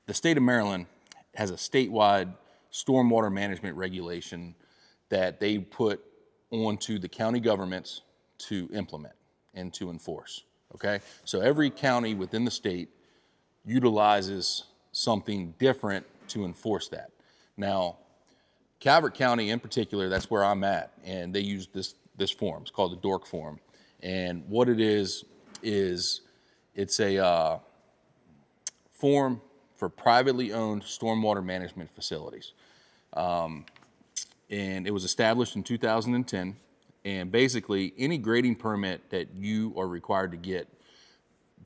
the state of Maryland has a statewide stormwater management regulation that they put onto the county governments to implement and to enforce, okay? So every county within the state utilizes something different to enforce that. Now, Calvert County in particular, that's where I'm at, and they use this form. It's called the DORC Form. And what it is it's a form for privately owned stormwater management facilities. And it was established in 2010. And basically, any grading permit that you are required to get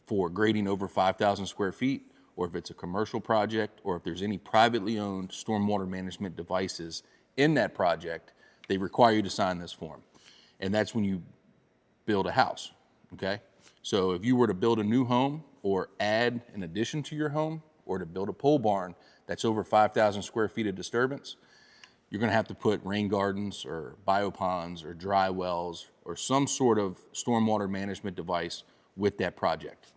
for grading over 5,000 square feet, or if it's a commercial project, or if there's any privately owned stormwater management devices in that project, they require you to sign this form. And that's when you build a house, okay? So if you were to build a new home or add an addition to your home or to build a pole barn that's over 5,000 square feet of disturbance, you're gonna have to put rain gardens or bioponds or dry wells or some sort of stormwater management device with that project.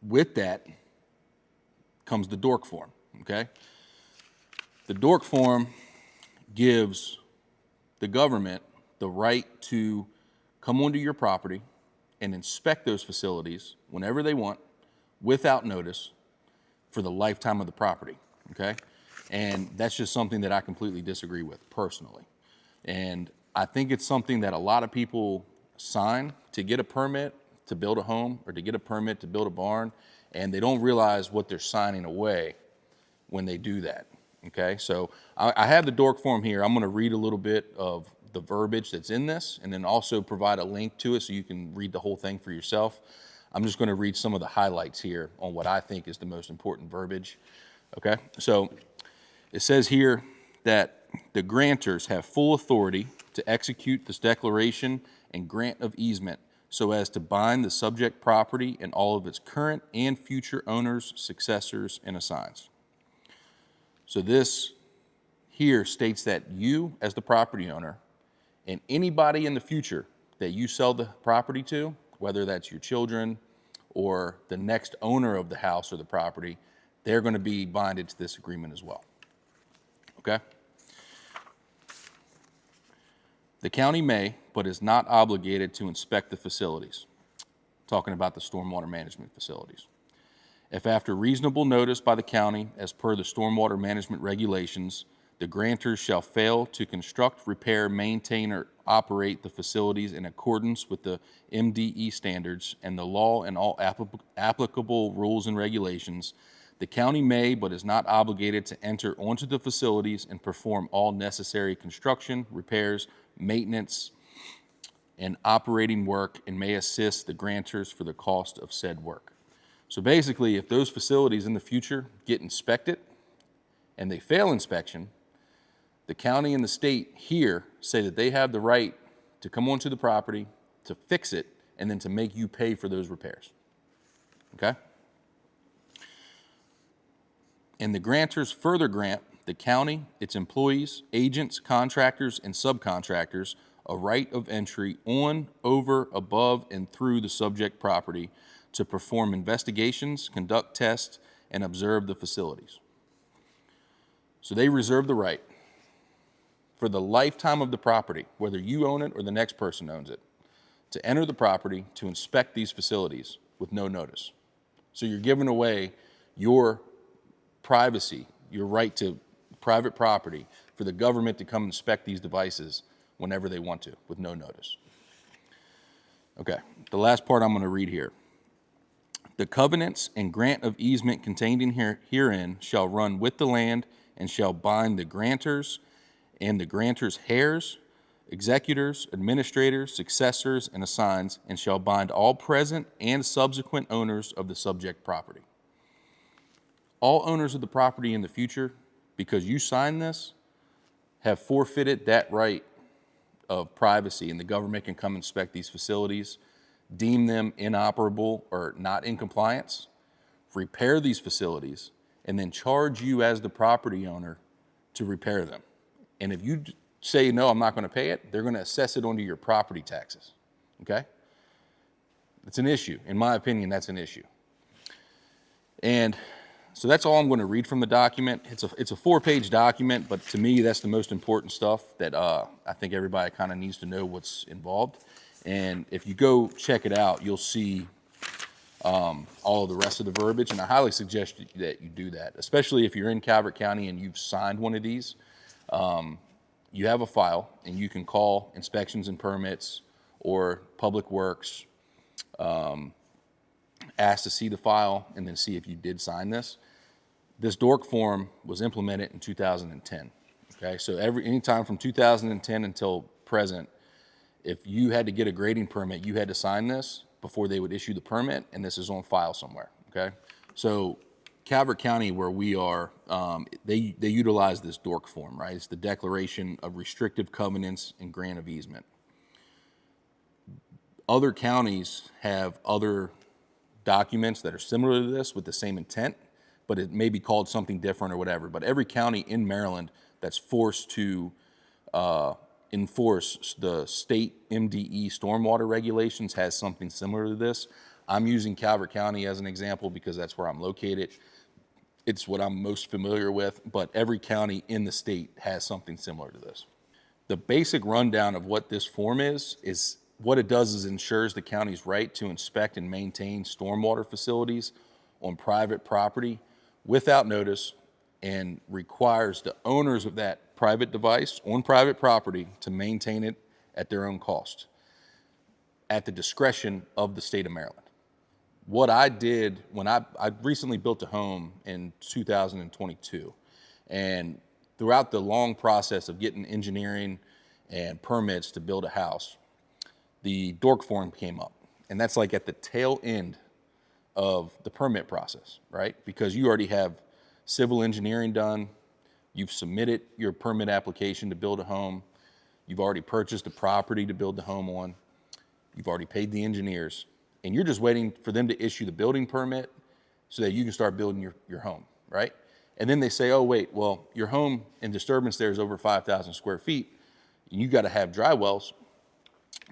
With that comes the DORC Form, okay? The DORC Form gives the government the right to come onto your property and inspect those facilities whenever they want, without notice, for the lifetime of the property, okay? And that's just something that I completely disagree with personally. And I think it's something that a lot of people sign to get a permit to build a home or to get a permit to build a barn, and they don't realize what they're signing away when they do that, okay? So I have the DORC Form here. I'm gonna read a little bit of the verbiage that's in this and then also provide a link to it so you can read the whole thing for yourself. I'm just gonna read some of the highlights here on what I think is the most important verbiage, okay? So it says here that the grantors have full authority to execute this declaration and grant of easement so as to bind the subject property and all of its current and future owners, successors, and assigns. So this here states that you, as the property owner, and anybody in the future that you sell the property to, whether that's your children or the next owner of the house or the property, they're going to be binded to this agreement as well. Okay? The county may, but is not obligated to inspect the facilities. Talking about the stormwater management facilities. If after reasonable notice by the county, as per the stormwater management regulations, the grantors shall fail to construct, repair, maintain, or operate the facilities in accordance with the MDE standards and the law and all applicable rules and regulations, the county may, but is not obligated to enter onto the facilities and perform all necessary construction, repairs, maintenance, and operating work, and may assist the grantors for the cost of said work. So basically, if those facilities in the future get inspected and they fail inspection, the county and the state here say that they have the right to come onto the property, to fix it, and then to make you pay for those repairs, okay? And the grantors further grant the county, its employees, agents, contractors, and subcontractors a right of entry on, over, above, and through the subject property to perform investigations, conduct tests, and observe the facilities. So they reserve the right for the lifetime of the property, whether you own it or the next person owns it, to enter the property to inspect these facilities with no notice. So you're giving away your privacy, your right to private property, for the government to come inspect these devices whenever they want to, with no notice. Okay, the last part I'm going to read here. The covenants and grant of easement contained in herein shall run with the land and shall bind the grantors and the grantors' heirs, executors, administrators, successors, and assigns, and shall bind all present and subsequent owners of the subject property. All owners of the property in the future, because you signed this, have forfeited that right of privacy, and the government can come inspect these facilities, deem them inoperable or not in compliance, repair these facilities, and then charge you as the property owner to repair them. And if you say, no, I'm not going to pay it, they're going to assess it onto your property taxes, okay? It's an issue. In my opinion, that's an issue. And so that's all I'm going to read from the document. It's a 4-page document, but to me, that's the most important stuff that I think everybody kind of needs to know what's involved. And if you go check it out, you'll see all of the rest of the verbiage, and I highly suggest that you do that, especially if you're in Calvert County and you've signed one of these. You have a file, and you can call inspections and permits or Public Works, ask to see the file, and then see if you did sign this. This DORC form was implemented in 2010. Okay, so anytime from 2010 until present, if you had to get a grading permit, you had to sign this before they would issue the permit, and this is on file somewhere. Okay, so Calvert County, where we are, they utilize this DORC form, right? It's the Declaration of Restrictive Covenants and Grant of Easement. Other counties have other documents that are similar to this with the same intent, but it may be called something different or whatever. But every county in Maryland that's forced to enforce the state MDE stormwater regulations has something similar to this. I'm using Calvert County as an example because that's where I'm located. It's what I'm most familiar with, but every county in the state has something similar to this. The basic rundown of what this form is what it does is ensures the county's right to inspect and maintain stormwater facilities on private property without notice, and requires the owners of that private device on private property to maintain it at their own cost, at the discretion of the state of Maryland. What I did when I recently built a home in 2022, and throughout the long process of getting engineering and permits to build a house, the DORC form came up, and that's like at the tail end of the permit process, right? Because you already have civil engineering done, you've submitted your permit application to build a home, you've already purchased the property to build the home on, you've already paid the engineers, and you're just waiting for them to issue the building permit so that you can start building your home, right? And then they say, oh wait, well, your home and disturbance there is over 5,000 square feet, and you gotta have dry wells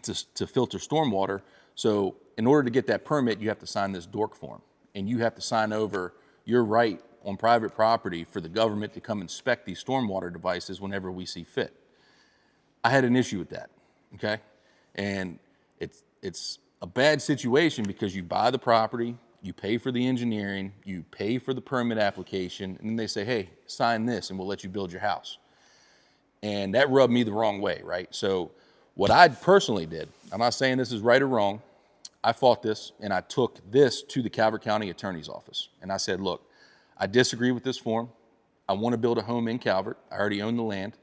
to filter stormwater. So in order to get that permit, you have to sign this DORC form, and you have to sign over your right on private property for the government to come inspect these stormwater devices whenever we see fit. I had an issue with that, okay? And it's a bad situation because you buy the property, you pay for the engineering, you pay for the permit application, and then they say, hey, sign this and we'll let you build your house. And that rubbed me the wrong way, right? So what I personally did, I'm not saying this is right or wrong, I fought this, and I took this to the Calvert County Attorney's Office. And I said, look, I disagree with this form. I want to build a home in Calvert. I already own the land.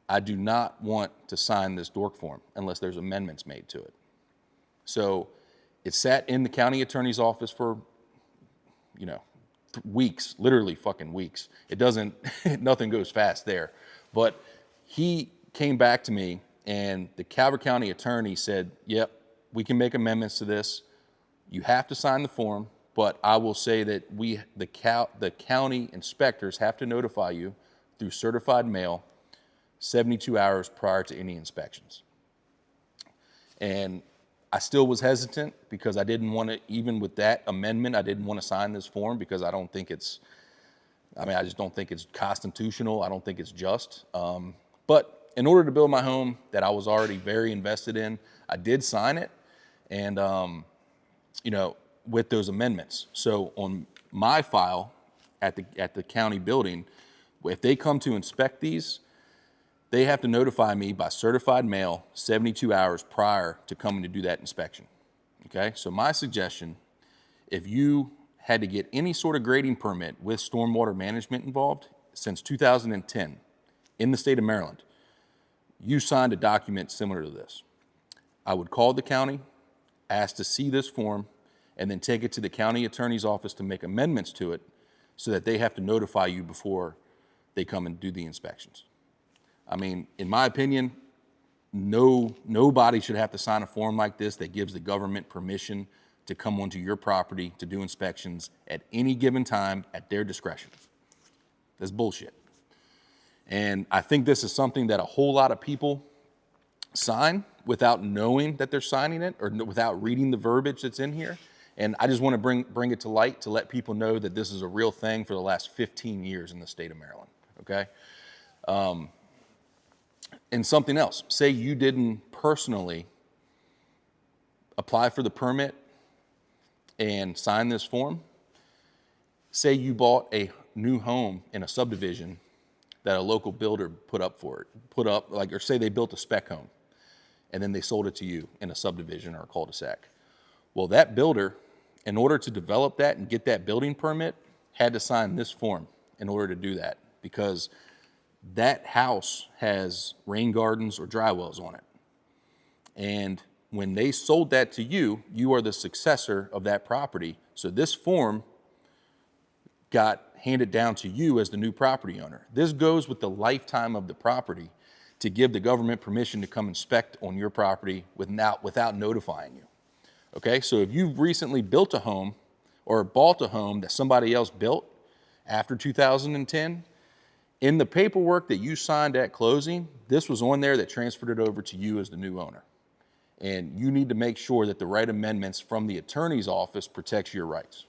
I do not want to sign this DORC form unless there's amendments made to it. So it sat in the county attorney's office for, weeks, literally fucking weeks. It doesn't, nothing goes fast there. But he came back to me, and the Calvert County attorney said, yep, we can make amendments to this. You have to sign the form, but I will say that the county inspectors have to notify you through certified mail 72 hours prior to any inspections. And I still was hesitant because I didn't want to, even with that amendment, I didn't want to sign this form because I don't think it's, I just don't think it's constitutional. I don't think it's just. But in order to build my home that I was already very invested in, I did sign it, and with those amendments. So on my file at the county building, if they come to inspect these, they have to notify me by certified mail 72 hours prior to coming to do that inspection. Okay, so my suggestion, if you had to get any sort of grading permit with stormwater management involved since 2010 in the state of Maryland, you signed a document similar to this. I would call the county, ask to see this form, and then take it to the county attorney's office to make amendments to it so that they have to notify you before they come and do the inspections. I mean, in my opinion, nobody should have to sign a form like this that gives the government permission to come onto your property to do inspections at any given time at their discretion. That's bullshit. And I think this is something that a whole lot of people sign without knowing that they're signing it or without reading the verbiage that's in here. And I just want to bring it to light to let people know that this is a real thing for the last 15 years in the state of Maryland, okay? And something else, say you didn't personally apply for the permit and sign this form. Say you bought a new home in a subdivision that a local builder put up, or say they built a spec home and then they sold it to you in a subdivision or a cul-de-sac. Well, that builder, in order to develop that and get that building permit, had to sign this form in order to do that, because that house has rain gardens or dry wells on it. And when they sold that to you, you are the successor of that property. So this form got handed down to you as the new property owner. This goes with the lifetime of the property to give the government permission to come inspect on your property without notifying you. Okay, so if you've recently built a home or bought a home that somebody else built after 2010, in the paperwork that you signed at closing, this was on there that transferred it over to you as the new owner. And you need to make sure that the right amendments from the attorney's office protects your rights.